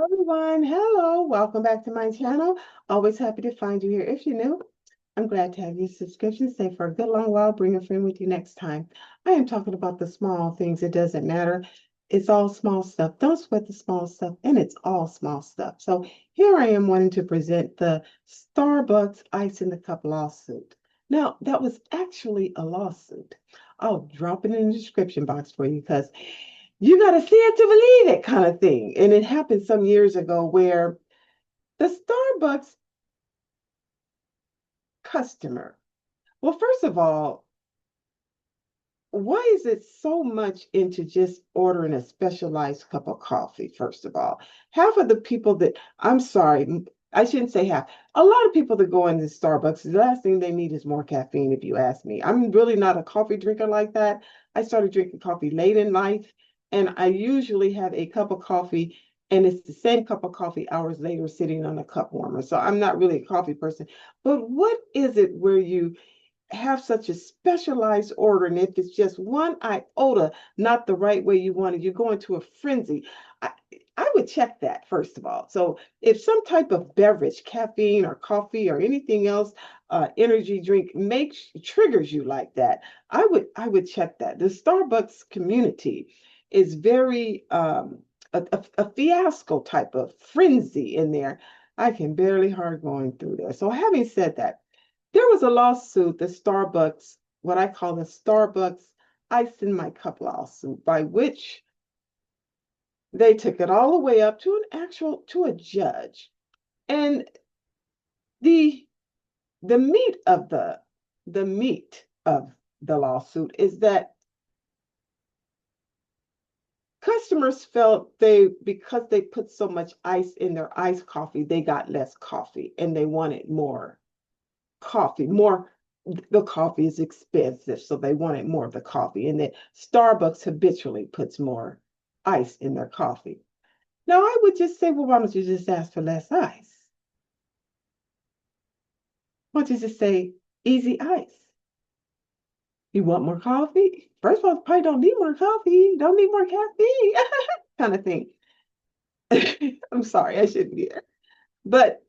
Everyone, hello, welcome back to my channel. Always happy to find you here. If you're new, I'm glad to have your subscription. Stay for a good long while. Bring a friend with you next time. I am talking about the small things. It doesn't matter. It's all small stuff. Don't sweat the small stuff, and it's all small stuff. So here I am wanting to present the Starbucks Ice in the Cup lawsuit. Now, that was actually a lawsuit. I'll drop it in the description box for you because you got to see it to believe it kind of thing. And it happened some years ago where the Starbucks customer, well, first of all, why is it so much into just ordering a specialized cup of coffee? First of all, half of the people that, I'm sorry, I shouldn't say half, a lot of people that go into Starbucks, the last thing they need is more caffeine, if you ask me. I'm really not a coffee drinker like that. I started drinking coffee late in life, and I usually have a cup of coffee, and it's the same cup of coffee hours later sitting on a cup warmer. So I'm not really a coffee person. But what is it where you have such a specialized order, and if it's just one iota not the right way you want it, you go into a frenzy. I, I would check that first of all. So if some type of beverage, caffeine or coffee or anything else, energy drink makes triggers you like that, I would check that. The Starbucks community is very a fiasco type of frenzy in there. I can barely hard going through there. So having said that, there was a lawsuit, the Starbucks, what I call the Starbucks Ice in My Cup lawsuit, by which they took it all the way up to to a judge. And the the meat of the meat of the lawsuit is that customers felt they because they put so much ice in their iced coffee, they got less coffee and they wanted more coffee, more. The coffee is expensive, so they wanted more of the coffee, and that Starbucks habitually puts more ice in their coffee. Now, I would just say, well, why don't you just ask for less ice? Why don't you just say easy ice? You want more coffee? First of all, probably don't need more coffee, don't need more caffeine, kind of thing. I'm sorry, I shouldn't be there. But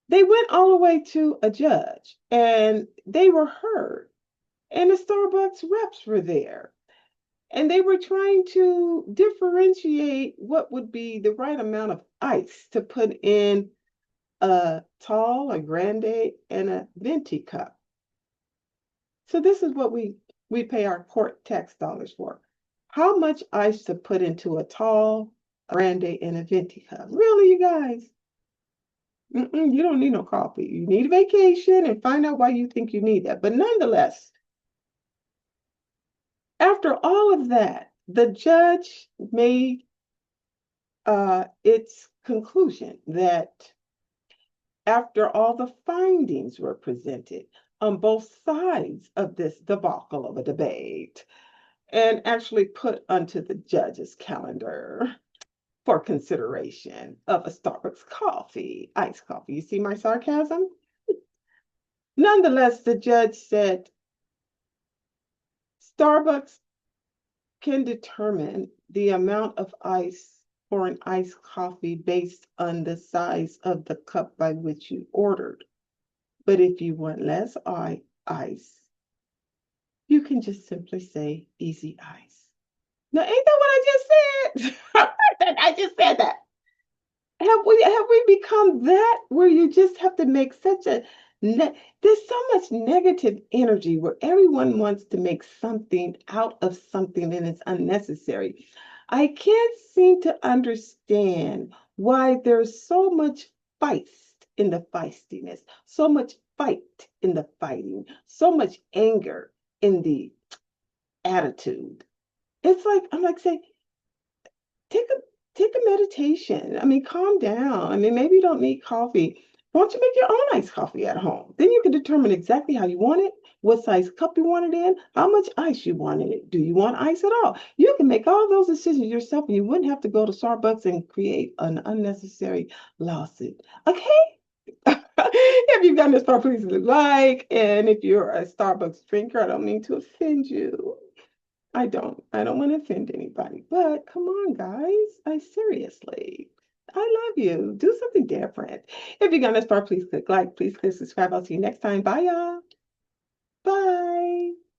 they went all the way to a judge and they were heard, and the Starbucks reps were there. And they were trying to differentiate what would be the right amount of ice to put in a tall, a grande, and a venti cup. So this is what we pay our court tax dollars for. How much ice to put into a tall, grande, and a venti cup? Really, you guys? You don't need no coffee. You need a vacation and find out why you think you need that. But nonetheless, after all of that, the judge made its conclusion that after all the findings were presented on both sides of this debacle of a debate and actually put onto the judge's calendar for consideration of a Starbucks coffee, iced coffee. You see my sarcasm? Nonetheless, the judge said Starbucks can determine the amount of ice for an iced coffee based on the size of the cup by which you ordered. But if you want less ice, you can just simply say easy ice. Now, ain't that what I just said? I just said that. Have we become that where you just have to make such a there's so much negative energy where everyone wants to make something out of something and it's unnecessary. I can't seem to understand why there's so much feist in the feistiness, so much fight in the fighting, so much anger in the attitude. It's like I'm like saying, take a take a meditation. I mean, calm down. I mean, maybe you don't need coffee. Why don't you make your own iced coffee at home? Then you can determine exactly how you want it, what size cup you want it in, how much ice you want in it. Do you want ice at all? You can make all those decisions yourself, and you wouldn't have to go to Starbucks and create an unnecessary lawsuit. Okay? If you've gotten this far, please like. And if you're a Starbucks drinker, I don't mean to offend you. I don't want to offend anybody, but come on, guys. I seriously, I love you. Do something different. If you're gonna start, please click like, please click subscribe. I'll see you next time. Bye, y'all. Bye.